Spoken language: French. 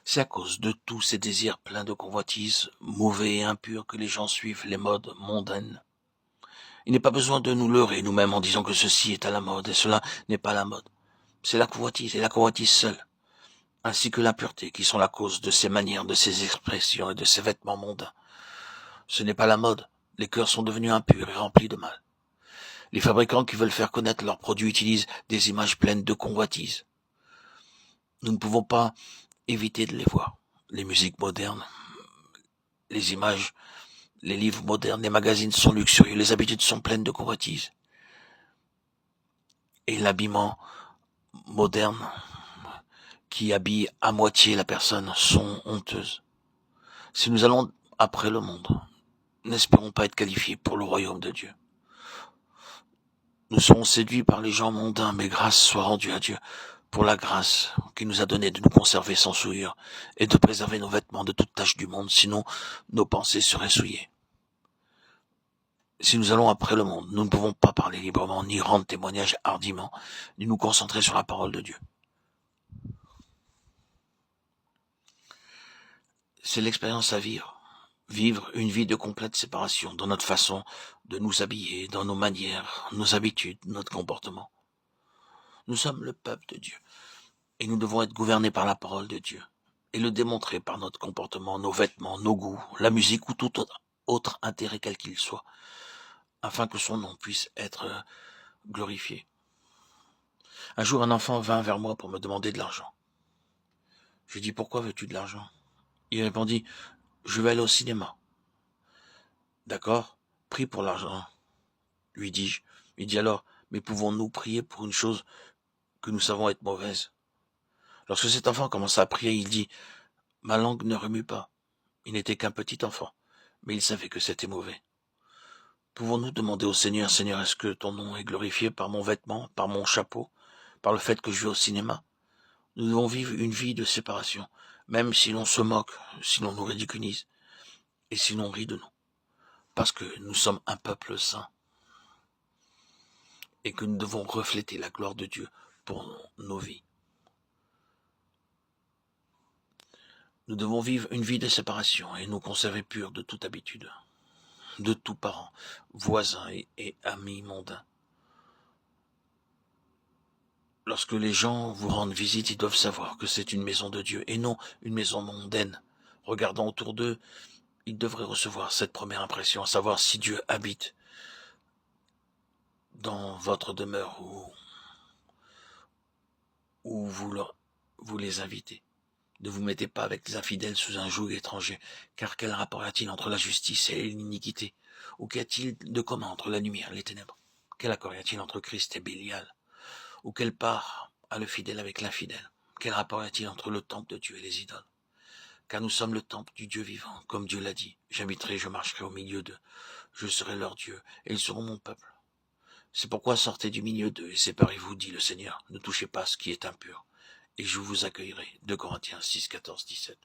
C'est à cause de tous ces désirs pleins de convoitises, mauvais et impurs, que les gens suivent les modes mondaines. Il n'est pas besoin de nous leurrer nous-mêmes en disant que ceci est à la mode et cela n'est pas à la mode. C'est la convoitise et la convoitise seule, ainsi que l'impureté qui sont la cause de ces manières, de ces expressions et de ces vêtements mondains. Ce n'est pas la mode. Les cœurs sont devenus impurs et remplis de mal. Les fabricants qui veulent faire connaître leurs produits utilisent des images pleines de convoitise. Nous ne pouvons pas éviter de les voir. Les musiques modernes, les images, les livres modernes, les magazines sont luxurieux, les habitudes sont pleines de convoitise. Et l'habillement moderne qui habille à moitié la personne sont honteuses. Si nous allons après le monde, n'espérons pas être qualifiés pour le royaume de Dieu. Nous serons séduits par les gens mondains, mais grâce soit rendue à Dieu pour la grâce qu'il nous a donnée de nous conserver sans souillure et de préserver nos vêtements de toute tache du monde, sinon nos pensées seraient souillées. Si nous allons après le monde, nous ne pouvons pas parler librement, ni rendre témoignage hardiment, ni nous concentrer sur la parole de Dieu. C'est l'expérience à vivre. Vivre une vie de complète séparation dans notre façon de nous habiller, dans nos manières, nos habitudes, notre comportement. Nous sommes le peuple de Dieu et nous devons être gouvernés par la parole de Dieu et le démontrer par notre comportement, nos vêtements, nos goûts, la musique ou tout autre intérêt quel qu'il soit, afin que son nom puisse être glorifié. Un jour, un enfant vint vers moi pour me demander de l'argent. Je lui dis, pourquoi veux-tu de l'argent? Il répondit, je vais aller au cinéma. D'accord, prie pour l'argent, lui dis-je. Il dit alors, mais pouvons-nous prier pour une chose que nous savons être mauvaise? Lorsque cet enfant commença à prier, il dit, ma langue ne remue pas. Il n'était qu'un petit enfant, mais il savait que c'était mauvais. Pouvons-nous demander au Seigneur, Seigneur, est-ce que ton nom est glorifié par mon vêtement, par mon chapeau, par le fait que je vais au cinéma? Nous devons vivre une vie de séparation, même si l'on se moque, si l'on nous ridiculise, et si l'on rit de nous, parce que nous sommes un peuple saint, et que nous devons refléter la gloire de Dieu pour nos vies. Nous devons vivre une vie de séparation et nous conserver purs de toute habitude, de tous parents, voisins et amis mondains. Lorsque les gens vous rendent visite, ils doivent savoir que c'est une maison de Dieu et non une maison mondaine. Regardant autour d'eux, ils devraient recevoir cette première impression, à savoir si Dieu habite dans votre demeure ou vous les invitez. Ne vous mettez pas avec les infidèles sous un joug étranger, car quel rapport y a-t-il entre la justice et l'iniquité? Ou qu'y a-t-il de commun entre la lumière et les ténèbres? Quel accord y a-t-il entre Christ et Bélial? Ou quelle part a le fidèle avec l'infidèle? Quel rapport y a-t-il entre le temple de Dieu et les idoles? Car nous sommes le temple du Dieu vivant, comme Dieu l'a dit. J'habiterai, je marcherai au milieu d'eux. Je serai leur Dieu, et ils seront mon peuple. C'est pourquoi sortez du milieu d'eux et séparez-vous, dit le Seigneur. Ne touchez pas ce qui est impur, et je vous accueillerai. 2 Corinthiens 6, 14, 17.